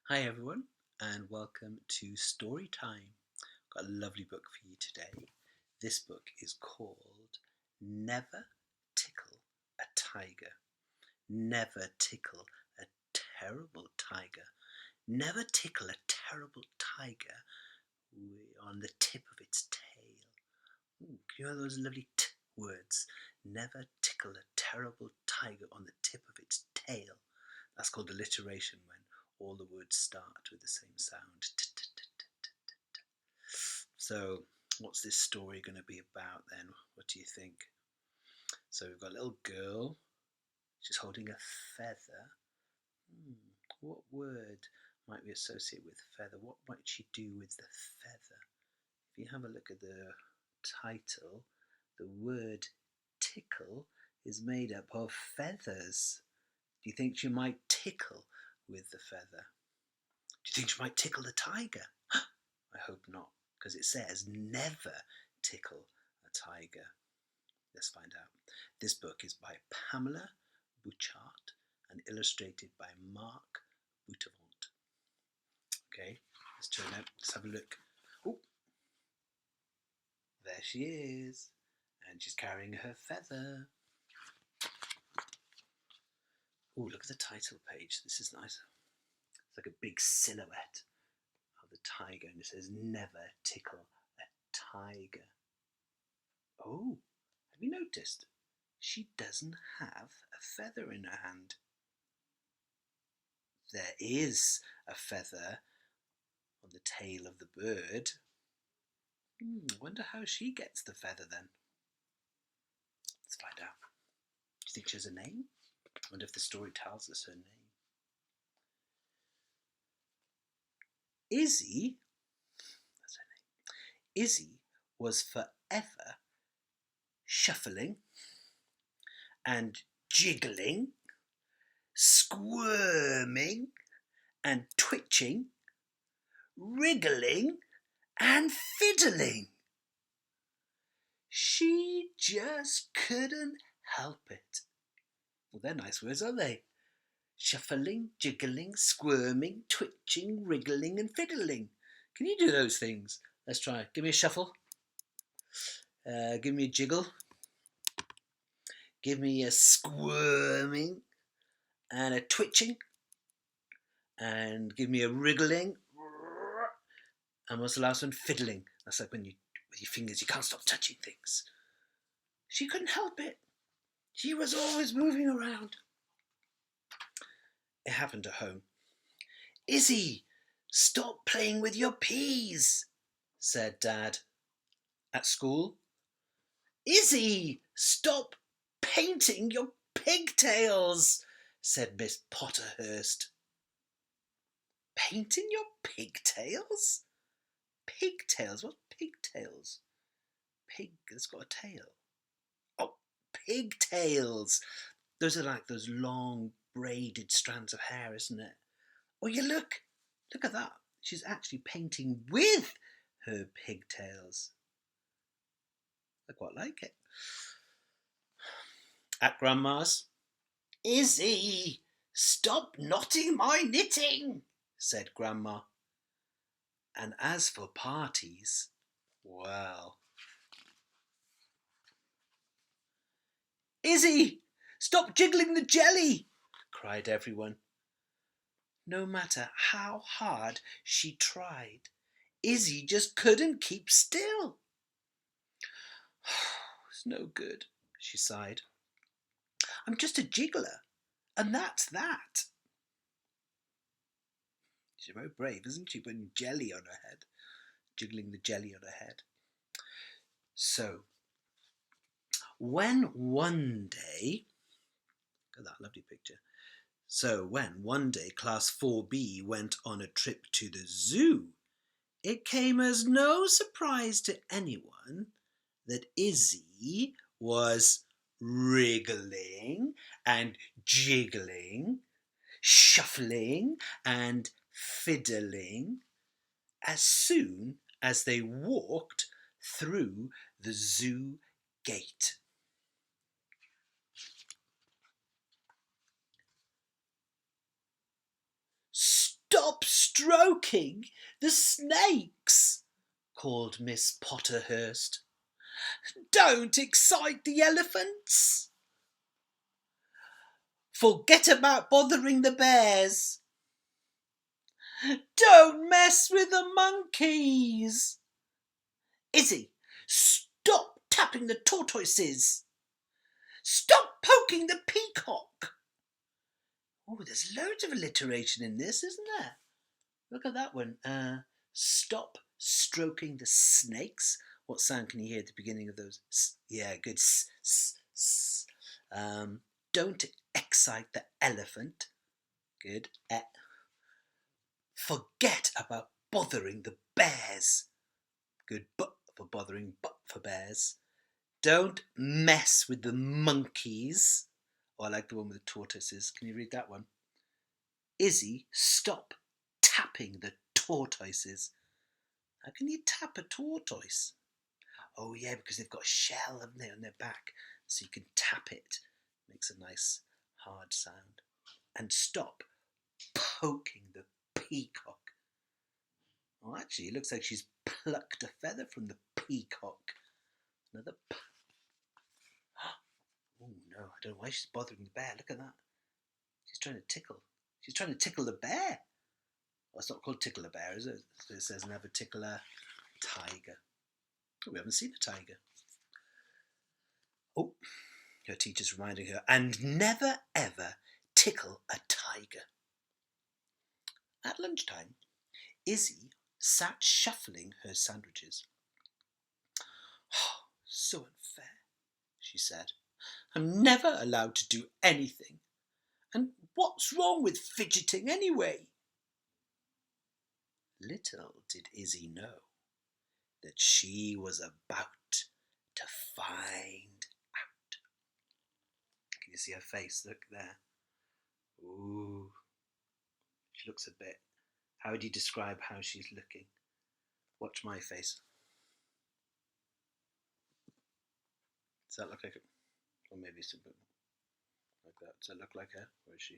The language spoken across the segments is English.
Hi everyone, and welcome to Story Time. I've got a lovely book for you today. This book is called Never Tickle a Tiger. Never tickle a terrible tiger. Never tickle a terrible tiger on the tip of its tail. Ooh, can you hear those lovely t words? Never tickle a terrible tiger on the tip of its tail. That's called alliteration, when all the words start with the same sound. So, what's this story going to be about then? What do you think? So, we've got a little girl. She's holding a feather. What word might we associate with feather? What might she do with the feather? If you have a look at the title, the word tickle is made up of feathers. Do you think she might tickle with the feather? Do you think she might tickle the tiger? I hope not, because it says never tickle a tiger. Let's find out. This book is by Pamela Bouchard and illustrated by Mark Boutavant. Okay, let's turn out. Let's have a look. Oh, there she is, and she's carrying her feather. Oh, look at the title page. This is nice. It's like a big silhouette of the tiger, and it says never tickle a tiger. Oh, have you noticed? She doesn't have a feather in her hand. There is a feather on the tail of the bird. I wonder how she gets the feather then. Let's find out. Do you think she has a name? I wonder if the story tells us her name. Izzy, that's her name. Izzy was forever shuffling and jiggling, squirming and twitching, wriggling and fiddling. She just couldn't help it. Well, they're nice words, aren't they? Shuffling, jiggling, squirming, twitching, wriggling and fiddling. Can you do those things? Let's try. Give me a shuffle. Give me a jiggle. Give me a squirming and a twitching. And give me a wriggling. And what's the last one? Fiddling. That's like when you, with your fingers, you can't stop touching things. She couldn't help it. She was always moving around. It happened at home. Izzy, stop playing with your peas, said Dad. At school, Izzy, stop painting your pigtails, said Miss Potterhurst. Painting your pigtails? Pigtails? What's pigtails? Pig that's got a tail. Oh, pigtails. Those are like those long braided strands of hair, isn't it? Oh, you look at that. She's actually painting with her pigtails. I quite like it. At Grandma's, Izzy, stop knotting my knitting, said Grandma. And as for parties, well. Izzy, stop jiggling the jelly, cried everyone. No matter how hard she tried, Izzy just couldn't keep still. It's no good, she sighed. I'm just a jiggler, and that's that. She's very brave, isn't she, putting jelly on her head, jiggling the jelly on her head. So, when one day, look at that lovely picture. So, when one day Class 4B went on a trip to the zoo, it came as no surprise to anyone that Izzy was wriggling and jiggling, shuffling and fiddling as soon as they walked through the zoo gate. Stop stroking the snakes, called Miss Potterhurst. Don't excite the elephants. Forget about bothering the bears. Don't mess with the monkeys. Izzy, stop tapping the tortoises. Stop poking the peacock. Oh, there's loads of alliteration in this, isn't there? Look at that one. Stop stroking the snakes. What sound can you hear at the beginning of those? Yeah, good. Don't excite the elephant. Good. Forget about bothering the bears. Good. But for bothering, but for bears. Don't mess with the monkeys. Oh, I like the one with the tortoises. Can you read that one? Izzy, stop tapping the tortoises. How can you tap a tortoise? Oh yeah, because they've got a shell, haven't they, on their back, so you can tap it. Makes a nice hard sound. And stop poking the peacock. Oh, actually, it looks like she's plucked a feather from the peacock. Another. Oh no, I don't know why she's bothering the bear. Look at that. She's trying to tickle. She's trying to tickle the bear. Well, it's not called Tickle a Bear, is it? It says never tickle a tiger. Oh, we haven't seen a tiger. Oh, her teacher's reminding her, and never ever tickle a tiger. At lunchtime, Izzy sat shuffling her sandwiches. Oh, so unfair, she said. I'm never allowed to do anything. And what's wrong with fidgeting anyway? Little did Izzy know that she was about to find out. Can you see her face? Look there. Ooh. She looks a bit. How would you describe how she's looking? Watch my face. Does that look like it? Or maybe something like that. Does that look like her? Or is she?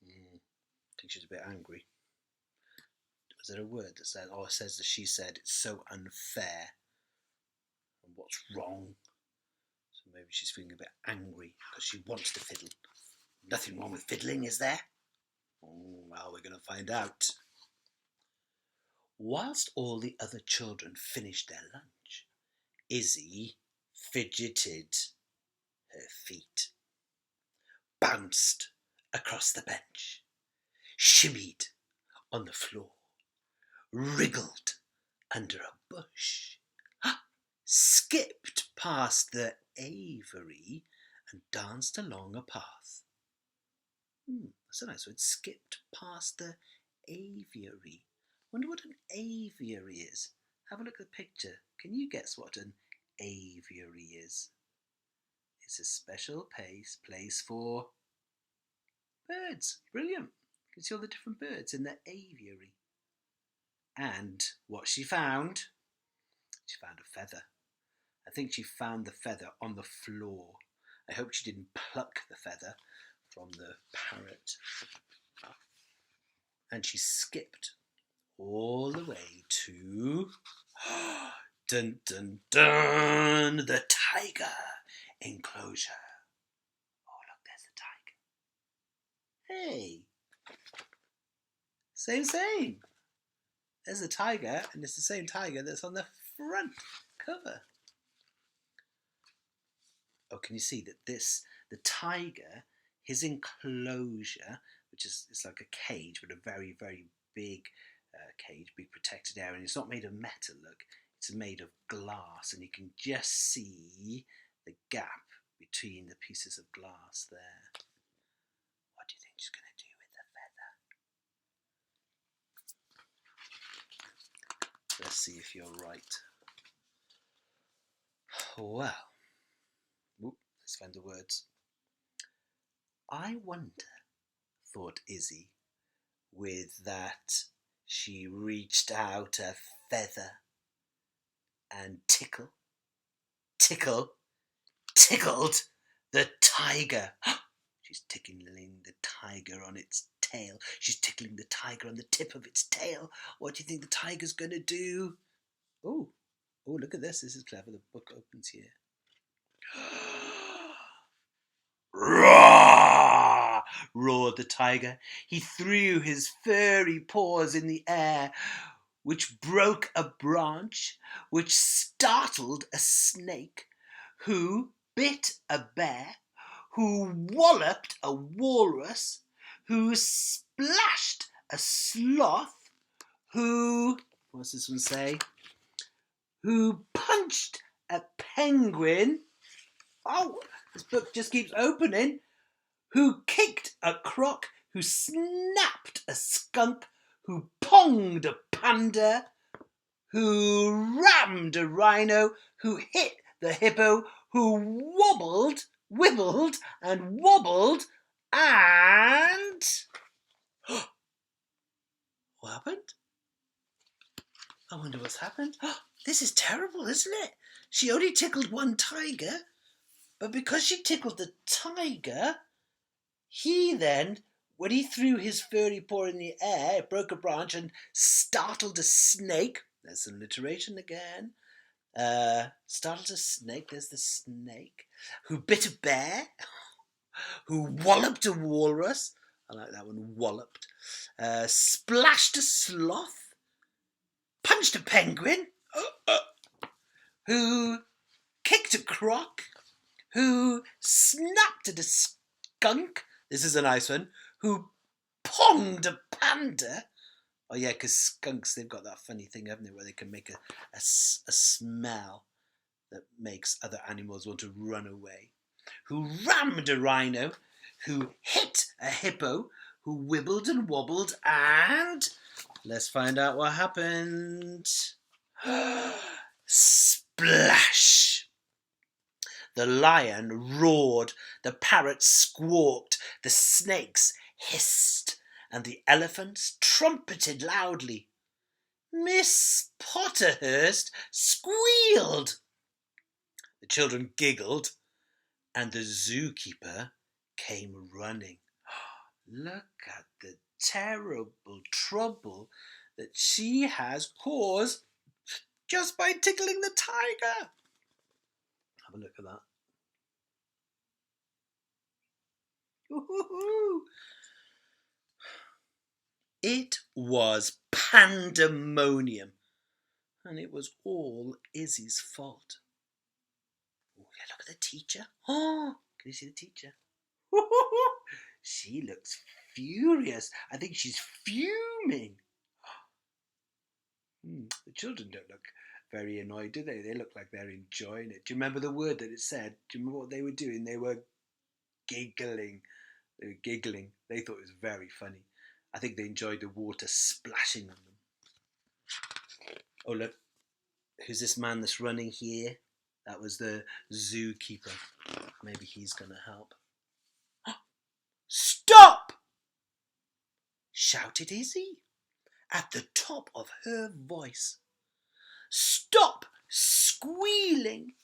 I think she's a bit angry. Was there a word that said, it says that she said it's so unfair and what's wrong? So maybe she's feeling a bit angry because she wants to fiddle. Nothing wrong with fiddling, is there? Oh, well, we're going to find out. Whilst all the other children finished their lunch, Izzy fidgeted her feet, bounced across the bench, shimmied on the floor, wriggled under a bush, skipped past the aviary and danced along a path. That's a nice word. Skipped past the aviary. Wonder what an aviary is. Have a look at the picture. Can you guess what an aviary is? It's a special place for birds. Brilliant. You can see all the different birds in the aviary. And what she found a feather. I think she found the feather on the floor. I hope she didn't pluck the feather from the parrot. And she skipped all the way to dun dun dun, the tiger enclosure. Oh look, there's the tiger. Hey, same. There's a tiger, and it's the same tiger that's on the front cover. Oh, can you see that the tiger, his enclosure, which is it's like a cage, but a very, very big cage, big protected area, and it's not made of metal, look, it's made of glass, and you can just see the gap between the pieces of glass there. What do you think she's going to do with the feather? Let's see if you're right. Well, let's find the words. I wonder, thought Izzy, with that she reached out a feather and tickled the tiger. She's tickling the tiger on its tail. She's tickling the tiger on the tip of its tail. What do you think the tiger's going to do? Oh, look at this. This is clever. The book opens here. Roar! Roared the tiger. He threw his furry paws in the air, which broke a branch, which startled a snake, who bit a bear, who walloped a walrus, who splashed a sloth, who, what's this one say? Who punched a penguin. Oh, this book just keeps opening. Who kicked a croc, who snapped a skunk, who ponged a panda, who rammed a rhino, who hit the hippo, who wibbled and wobbled, and... What happened? I wonder what's happened. This is terrible, isn't it? She only tickled one tiger, but because she tickled the tiger, he then, when he threw his furry paw in the air, it broke a branch and startled a snake. There's an alliteration again. Startled a snake. There's the snake. Who bit a bear. Who walloped a walrus. I like that one, walloped. Splashed a sloth. Punched a penguin. Who kicked a croc. Who snapped at a skunk. This is a nice one. Who ponged a panda. Oh yeah, because skunks, they've got that funny thing, haven't they, where they can make a smell that makes other animals want to run away. Who rammed a rhino. Who hit a hippo. Who wibbled and wobbled, and let's find out what happened. Splash! The lion roared, the parrot squawked, the snakes hissed, and the elephants trumpeted loudly. Miss Potterhurst squealed. The children giggled, and the zookeeper came running. Look at the terrible trouble that she has caused just by tickling the tiger. Have a look at that. Ooh. It was pandemonium, and it was all Izzy's fault. Oh, yeah, look at the teacher. Oh, can you see the teacher? She looks furious. I think she's fuming. The children don't look very annoyed, do they? They look like they're enjoying it. Do you remember the word that it said? Do you remember what they were doing? They were giggling. They thought it was very funny. I think they enjoyed the water splashing on them. Oh, look. Who's this man that's running here? That was the zookeeper. Maybe he's going to help. Stop! Shouted Izzy at the top of her voice. Stop squealing,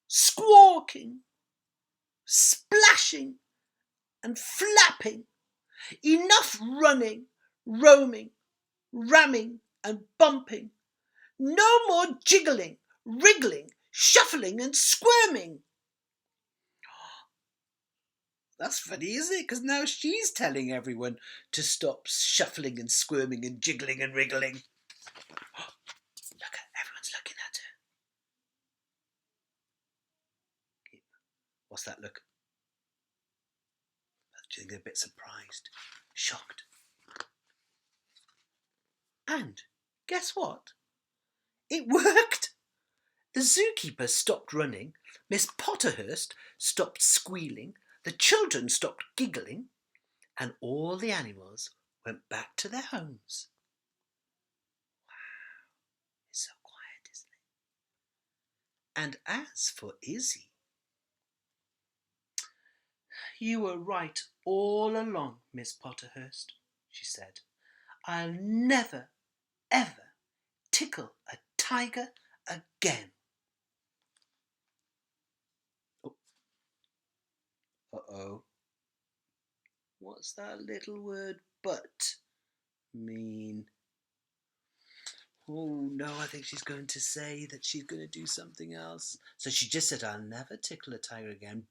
squawking, splashing and flapping. Enough running, roaming, ramming and bumping. No more jiggling, wriggling, shuffling and squirming. That's funny, isn't it? Because now she's telling everyone to stop shuffling and squirming and jiggling and wriggling. Look, everyone's looking at her. What's that look? They're a bit surprised, shocked. And guess what? It worked. The zookeeper stopped running, Miss Potterhurst stopped squealing, the children stopped giggling, and all the animals went back to their homes. Wow, it's so quiet, isn't it? And as for Izzy, you were right all along, Miss Potterhurst, she said. I'll never, ever tickle a tiger again. Oh. What's that little word but mean? Oh no, I think she's going to say that she's going to do something else. So she just said, I'll never tickle a tiger again,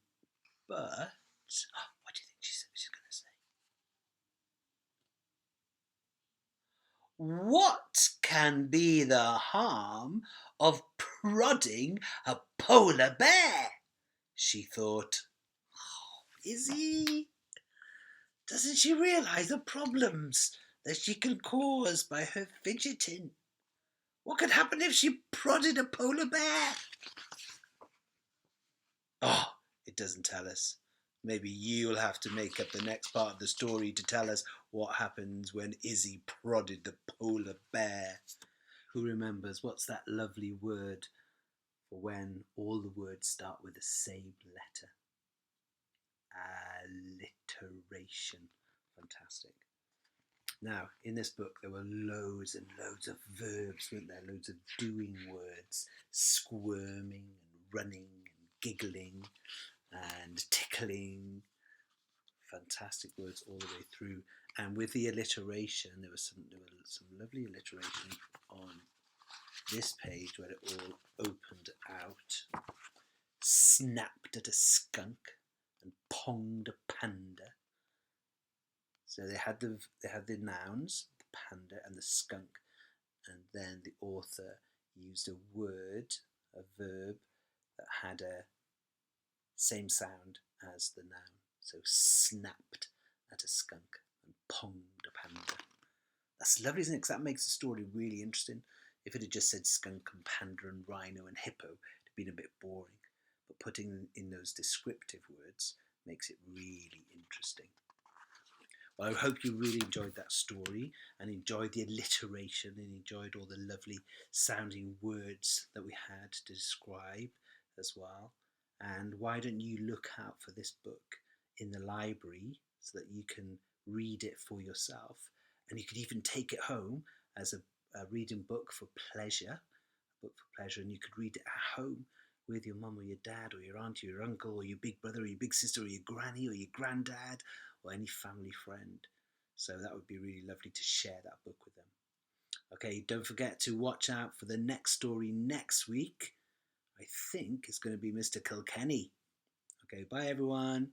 but what do you think she's going to say? What can be the harm of prodding a polar bear? She thought. Oh, Izzy, doesn't she realise the problems that she can cause by her fidgeting? What could happen if she prodded a polar bear? Oh, it doesn't tell us. Maybe you'll have to make up the next part of the story to tell us what happens when Izzy prodded the polar bear. Who remembers what's that lovely word for when all the words start with the same letter? Alliteration. Fantastic. Now, in this book, there were loads and loads of verbs, weren't there? Loads of doing words, squirming and running and giggling and tickling. Fantastic words all the way through. And with the alliteration, there was some lovely alliteration on this page where it all opened out. Snapped at a skunk and ponged a panda. So they had the nouns, the panda and the skunk, and then the author used a word, a verb that had a same sound as the noun. So snapped at a skunk and ponged a panda. That's lovely, isn't it? Because that makes the story really interesting. If it had just said skunk and panda and rhino and hippo, it'd have been a bit boring. But putting in those descriptive words makes it really interesting. Well, I hope you really enjoyed that story and enjoyed the alliteration and enjoyed all the lovely sounding words that we had to describe as well. And why don't you look out for this book in the library so that you can read it for yourself, and you could even take it home as a reading book for pleasure, and you could read it at home with your mum or your dad or your aunt or your uncle or your big brother or your big sister or your granny or your granddad or any family friend. So that would be really lovely to share that book with them. Okay, don't forget to watch out for the next story next week. I think it's going to be Mr. Kilkenny. Okay, bye everyone.